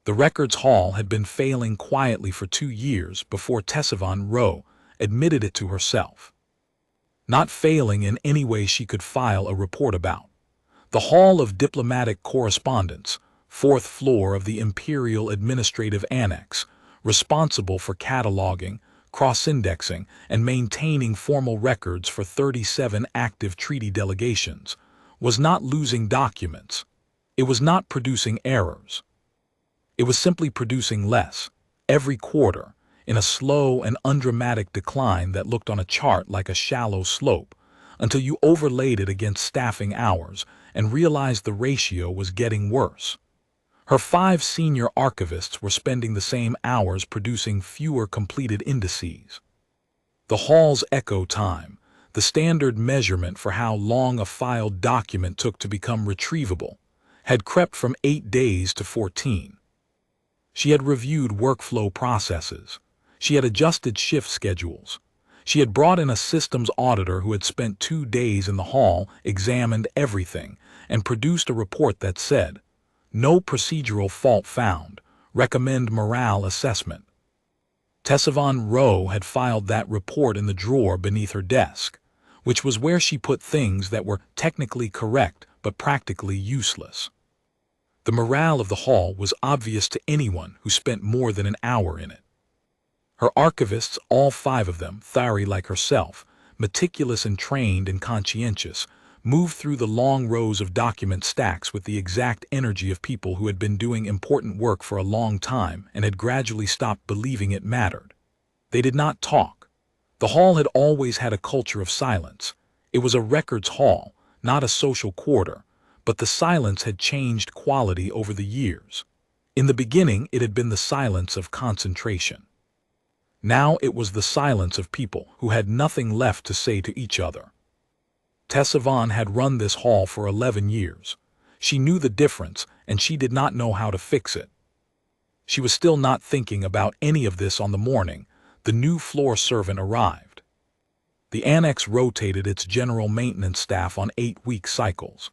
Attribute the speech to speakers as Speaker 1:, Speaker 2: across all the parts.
Speaker 1: The records hall had been failing quietly for 2 years before Tessavon Rowe admitted it to herself. Not failing in any way she could file a report about. The Hall of Diplomatic Correspondence, fourth floor of the Imperial Administrative Annex, responsible for cataloging, cross-indexing, and maintaining formal records for 37 active treaty delegations, was not losing documents. It was not producing errors. It was simply producing less, every quarter, in a slow and undramatic decline that looked on a chart like a shallow slope, until you overlaid it against staffing hours and realized the ratio was getting worse. Her 5 senior archivists were spending the same hours producing fewer completed indices. The hall's echo time, the standard measurement for how long a filed document took to become retrievable, had crept from 8 days to 14. She had reviewed workflow processes. She had adjusted shift schedules. She had brought in a systems auditor who had spent 2 days in the hall, examined everything, and produced a report that said, "No procedural fault found. Recommend morale assessment." Tessavon Rowe had filed that report in the drawer beneath her desk, which was where she put things that were technically correct but practically useless. The morale of the hall was obvious to anyone who spent more than an hour in it. Her archivists, all 5 of them, Thari like herself, meticulous and trained and conscientious, moved through the long rows of document stacks with the exact energy of people who had been doing important work for a long time and had gradually stopped believing it mattered. They did not talk. The hall had always had a culture of silence. It was a records hall, not a social quarter, but the silence had changed quality over the years. In the beginning, it had been the silence of concentration. Now it was the silence of people who had nothing left to say to each other. Tessavon had run this hall for 11 years. She knew the difference, and she did not know how to fix it. She was still not thinking about any of this on the morning the new floor servant arrived. The annex rotated its general maintenance staff on 8-week cycles.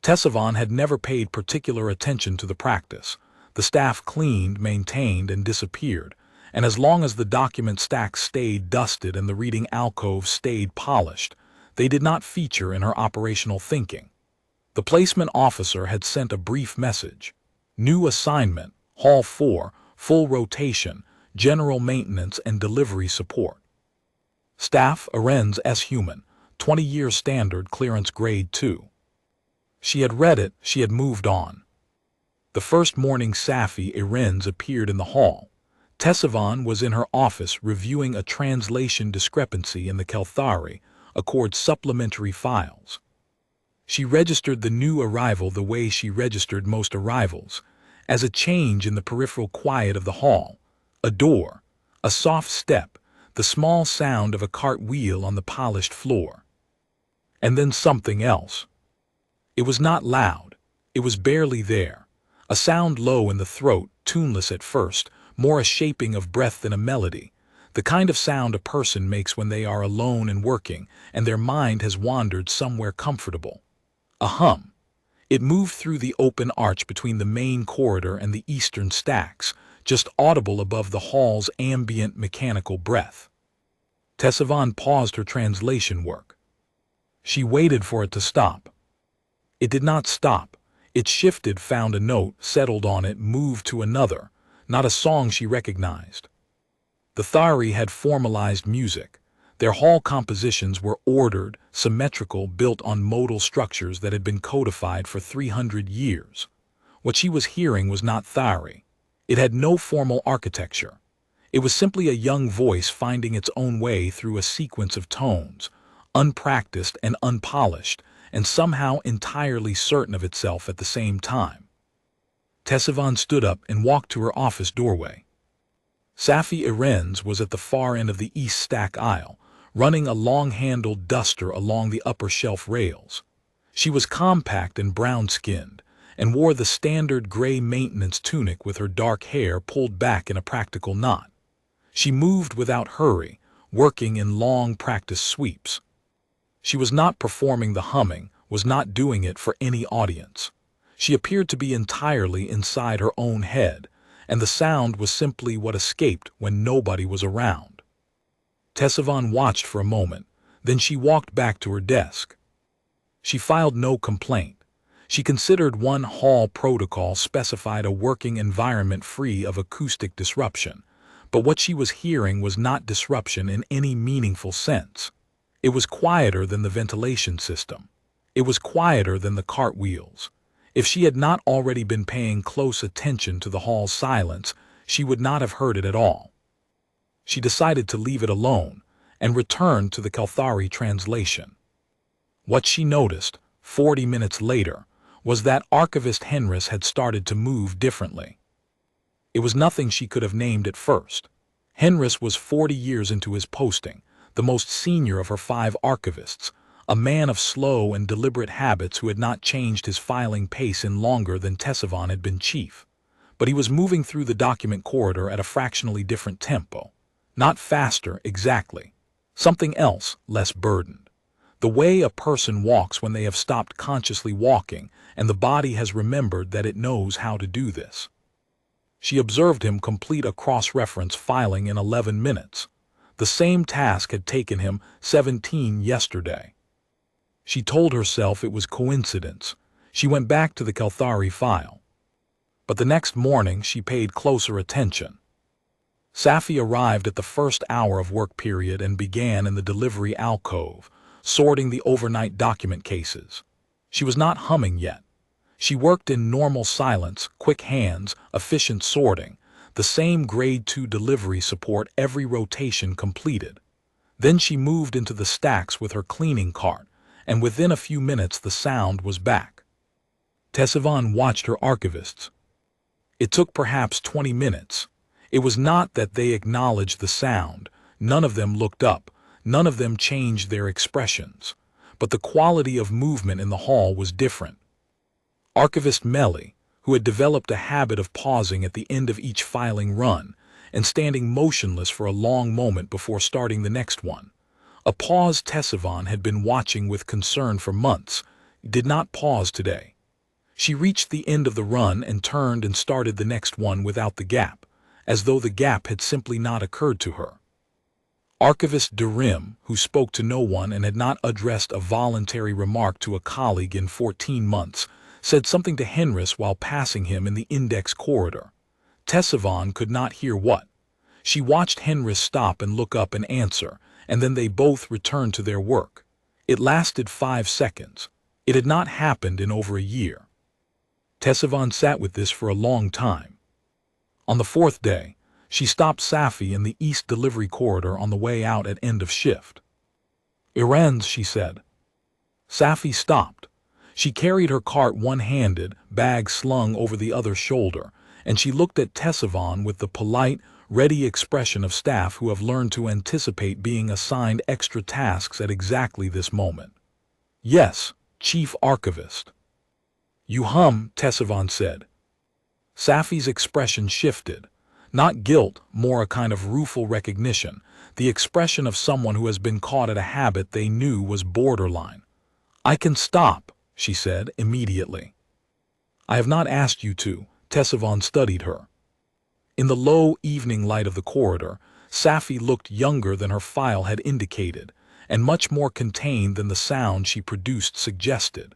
Speaker 1: Tessavon had never paid particular attention to the practice. The staff cleaned, maintained, and disappeared, and as long as the document stacks stayed dusted and the reading alcoves stayed polished, they did not feature in her operational thinking. The placement officer had sent a brief message. New assignment, Hall 4, full rotation, general maintenance and delivery support. Staff, Arens S. Human, 20-year standard clearance grade 2. She had read it, she had moved on. The first morning Safi Arens appeared in the hall. Tessavon was in her office reviewing a translation discrepancy in the Kelthari Accord supplementary files. She registered the new arrival the way she registered most arrivals, as a change in the peripheral quiet of the hall, a door, a soft step, the small sound of a cartwheel on the polished floor. And then something else. It was not loud, it was barely there, a sound low in the throat, tuneless at first, more a shaping of breath than a melody, the kind of sound a person makes when they are alone and working, and their mind has wandered somewhere comfortable. A hum. It moved through the open arch between the main corridor and the eastern stacks, just audible above the hall's ambient mechanical breath. Tessavon paused her translation work. She waited for it to stop. It did not stop. It shifted, found a note, settled on it, moved to another, not a song she recognized. The Thari had formalized music. Their hall compositions were ordered, symmetrical, built on modal structures that had been codified for 300 years. What she was hearing was not Thari. It had no formal architecture. It was simply a young voice finding its own way through a sequence of tones, unpracticed and unpolished, and somehow entirely certain of itself at the same time. Tessavon stood up and walked to her office doorway. Safi Arens was at the far end of the east stack aisle, running a long-handled duster along the upper shelf rails. She was compact and brown-skinned, and wore the standard gray maintenance tunic with her dark hair pulled back in a practical knot. She moved without hurry, working in long practice sweeps. She was not performing the humming, was not doing it for any audience. She appeared to be entirely inside her own head, and the sound was simply what escaped when nobody was around. Tessavon watched for a moment, then she walked back to her desk. She filed no complaint. She considered one hall protocol specified a working environment free of acoustic disruption, but what she was hearing was not disruption in any meaningful sense. It was quieter than the ventilation system. It was quieter than the cartwheels. If she had not already been paying close attention to the hall's silence, she would not have heard it at all. She decided to leave it alone and returned to the Kalthari translation. What she noticed, 40 minutes later, was that Archivist Henris had started to move differently. It was nothing she could have named at first. Henris was 40 years into his posting, the most senior of her 5 archivists, a man of slow and deliberate habits who had not changed his filing pace in longer than Tessavon had been chief. But he was moving through the document corridor at a fractionally different tempo. Not faster, exactly. Something else, less burdened. The way a person walks when they have stopped consciously walking and the body has remembered that it knows how to do this. She observed him complete a cross-reference filing in 11 minutes. The same task had taken him 17 yesterday. She told herself it was coincidence. She went back to the Kalthari file. But the next morning she paid closer attention. Safi arrived at the first hour of work period and began in the delivery alcove, sorting the overnight document cases. She was not humming yet. She worked in normal silence, quick hands, efficient sorting, the same grade 2 delivery support every rotation completed. Then she moved into the stacks with her cleaning cart, and within a few minutes the sound was back. Tessavon watched her archivists. It took perhaps 20 minutes. It was not that they acknowledged the sound. None of them looked up. None of them changed their expressions. But the quality of movement in the hall was different. Archivist Melly, who had developed a habit of pausing at the end of each filing run and standing motionless for a long moment before starting the next one, a pause Tessavon had been watching with concern for months, did not pause today. She reached the end of the run and turned and started the next one without the gap, as though the gap had simply not occurred to her. Archivist Durim, who spoke to no one and had not addressed a voluntary remark to a colleague in 14 months, said something to Henris while passing him in the index corridor. Tessavon could not hear what. She watched Henris stop and look up and answer, and then they both returned to their work. It lasted 5 seconds. It had not happened in over a year. Tessavon sat with this for a long time. On the 4th day, she stopped Safi in the east delivery corridor on the way out at end of shift. "Iran's," she said. Safi stopped. She carried her cart one-handed, bag slung over the other shoulder, and she looked at Tessavon with the polite, ready expression of staff who have learned to anticipate being assigned extra tasks at exactly this moment. "Yes, Chief Archivist." "You hum," Tessavon said. Safi's expression shifted. Not guilt, more a kind of rueful recognition, the expression of someone who has been caught at a habit they knew was borderline. "I can stop," she said immediately. "I have not asked you to." Tessavon studied her. In the low evening light of the corridor, Safi looked younger than her file had indicated, and much more contained than the sound she produced suggested.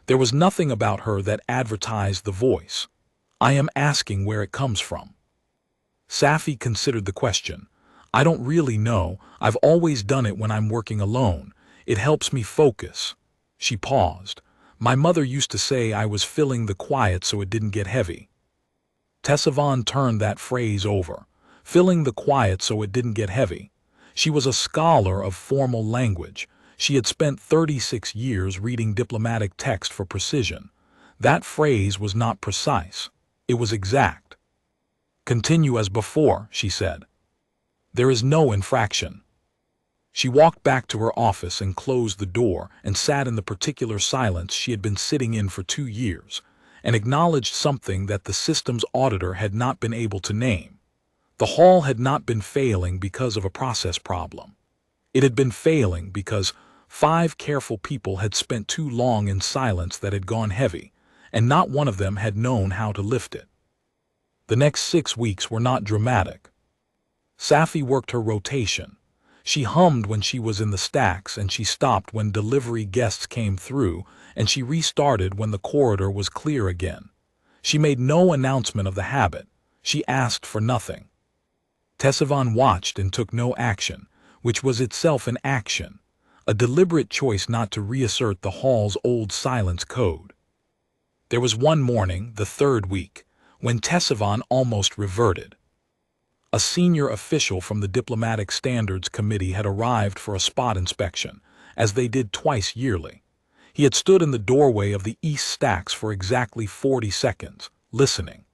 Speaker 1: There was nothing about her that advertised the voice. "I am asking where it comes from." Safi considered the question. "I don't really know. I've always done it when I'm working alone. It helps me focus." She paused. "My mother used to say I was filling the quiet so it didn't get heavy." Tessavon turned that phrase over. Filling the quiet so it didn't get heavy. She was a scholar of formal language. She had spent 36 years reading diplomatic text for precision. That phrase was not precise. It was exact. "Continue as before," she said. "There is no infraction." She walked back to her office and closed the door and sat in the particular silence she had been sitting in for 2 years, and acknowledged something that the system's auditor had not been able to name. The hall had not been failing because of a process problem. It had been failing because 5 careful people had spent too long in silence that had gone heavy, and not one of them had known how to lift it. The next 6 weeks were not dramatic. Sci-Fi worked her rotation. She hummed when she was in the stacks, and she stopped when delivery guests came through, and she restarted when the corridor was clear again. She made no announcement of the habit. She asked for nothing. Tessavon watched and took no action, which was itself an action, a deliberate choice not to reassert the hall's old silence code. There was one morning, the 3rd week, when Tessavon almost reverted. A senior official from the Diplomatic Standards Committee had arrived for a spot inspection, as they did twice yearly. He had stood in the doorway of the east stacks for exactly 40 seconds, listening.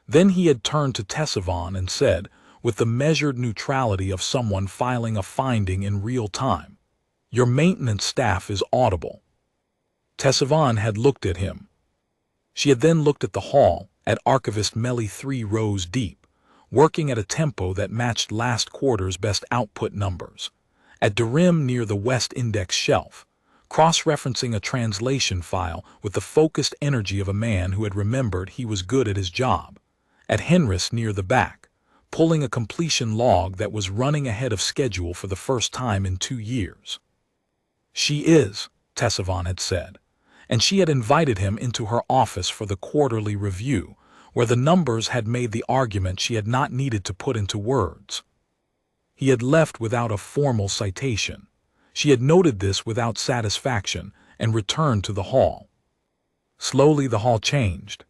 Speaker 1: Then he had turned to Tessavon and said, with the measured neutrality of someone filing a finding in real time, "Your maintenance staff is audible." Tessavon had looked at him. She had then looked at the hall, at Archivist Melly 3 rows deep, working at a tempo that matched last quarter's best output numbers, at Darim near the west index shelf, cross-referencing a translation file with the focused energy of a man who had remembered he was good at his job, at Henris near the back, pulling a completion log that was running ahead of schedule for the first time in 2 years. "She is," Tessavon had said, and she had invited him into her office for the quarterly review, where the numbers had made the argument she had not needed to put into words. He had left without a formal citation. She had noted this without satisfaction and returned to the hall. Slowly the hall changed.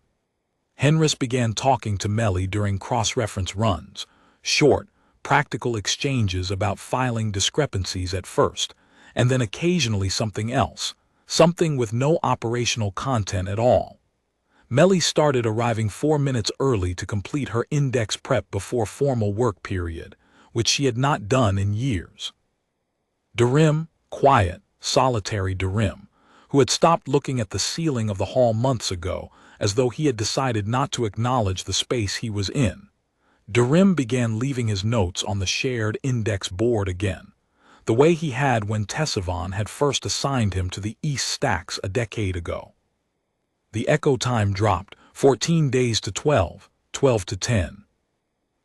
Speaker 1: Henris began talking to Melly during cross-reference runs, short, practical exchanges about filing discrepancies at first, and then occasionally something else, something with no operational content at all. Melly started arriving 4 minutes early to complete her index prep before formal work period, which she had not done in years. Darim, quiet, solitary Darim, who had stopped looking at the ceiling of the hall months ago, as though he had decided not to acknowledge the space he was in. Darim began leaving his notes on the shared index board again, the way he had when Tessavon had first assigned him to the east stacks a decade ago. The echo time dropped, 14 days to 12, 12 to 10.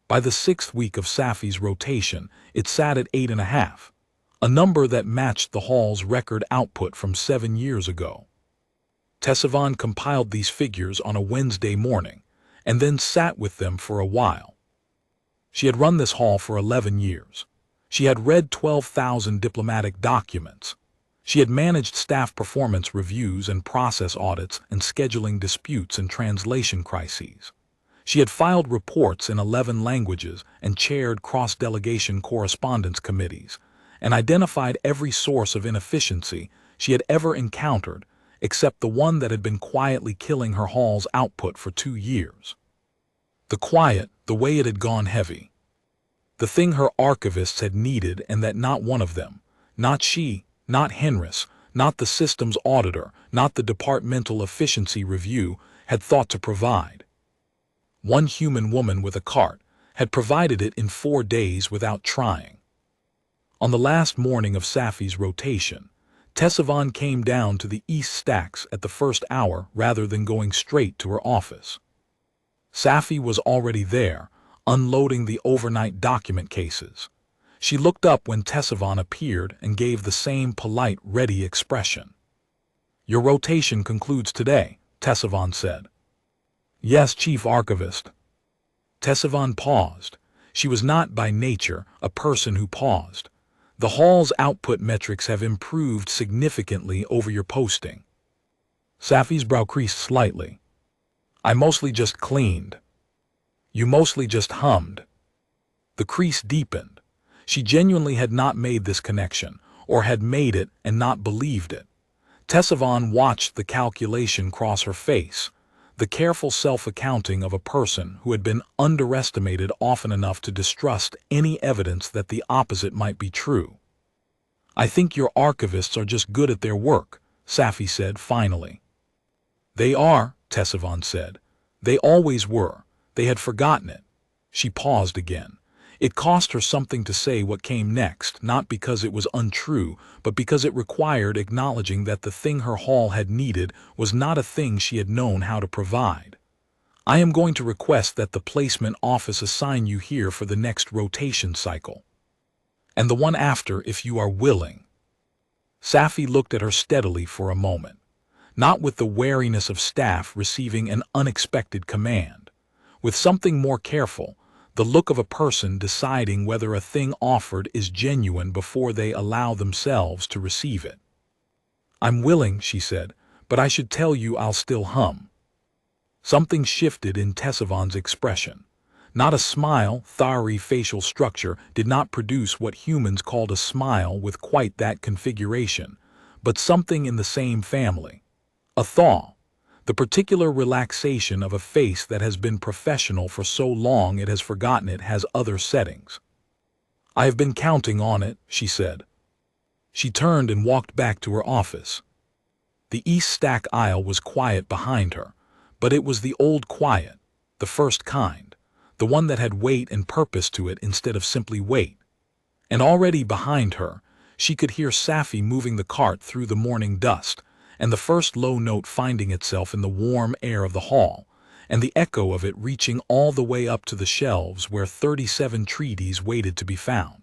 Speaker 1: By the 6th week of Sci-Fi's rotation, it sat at 8.5, a number that matched the hall's record output from 7 years ago. Tessavon compiled these figures on a Wednesday morning, and then sat with them for a while. She had run this hall for 11 years. She had read 12,000 diplomatic documents. She had managed staff performance reviews and process audits and scheduling disputes and translation crises. She had filed reports in 11 languages and chaired cross-delegation correspondence committees, and identified every source of inefficiency she had ever encountered, except the one that had been quietly killing her hall's output for 2 years. The quiet, the way it had gone heavy. The thing her archivists had needed, and that not one of them, not she, not Henris, not the systems auditor, not the departmental efficiency review, had thought to provide. One human woman with a cart had provided it in 4 days without trying. On the last morning of Sci-Fi's rotation, Tessavon came down to the east stacks at the first hour rather than going straight to her office. Sci-Fi was already there, unloading the overnight document cases. She looked up when Tessavon appeared and gave the same polite, ready expression. "Your rotation concludes today," Tessavon said. "Yes, Chief Archivist." Tessavon paused. She was not by nature a person who paused. "The hall's output metrics have improved significantly over your posting." Sci-Fi's brow creased slightly. "I mostly just cleaned." "You mostly just hummed." The crease deepened. She genuinely had not made this connection, or had made it and not believed it. Tessavon watched the calculation cross her face, the careful self-accounting of a person who had been underestimated often enough to distrust any evidence that the opposite might be true. "I think your archivists are just good at their work," Sci-Fi said finally. "They are," Tessavon said. "They always were. They had forgotten it." She paused again. It cost her something to say what came next, not because it was untrue, but because it required acknowledging that the thing her hall had needed was not a thing she had known how to provide. I am going to request that the placement office assign you here for the next rotation cycle. And the one after, if you are willing. Safi looked at her steadily for a moment, not with the wariness of staff receiving an unexpected command, with something more careful, the look of a person deciding whether a thing offered is genuine before they allow themselves to receive it. I'm willing, she said, but I should tell you I'll still hum. Something shifted in Tessavon's expression. Not a smile, Thari facial structure did not produce what humans called a smile with quite that configuration, but something in the same family. A thaw, the particular relaxation of a face that has been professional for so long it has forgotten it has other settings. I have been counting on it, she said. She turned and walked back to her office. The east stack aisle was quiet behind her, but it was the old quiet, the first kind, the one that had weight and purpose to it instead of simply weight. And already behind her, she could hear Safi moving the cart through the morning dust, and the first low note finding itself in the warm air of the hall, and the echo of it reaching all the way up to the shelves where 37 treaties waited to be found.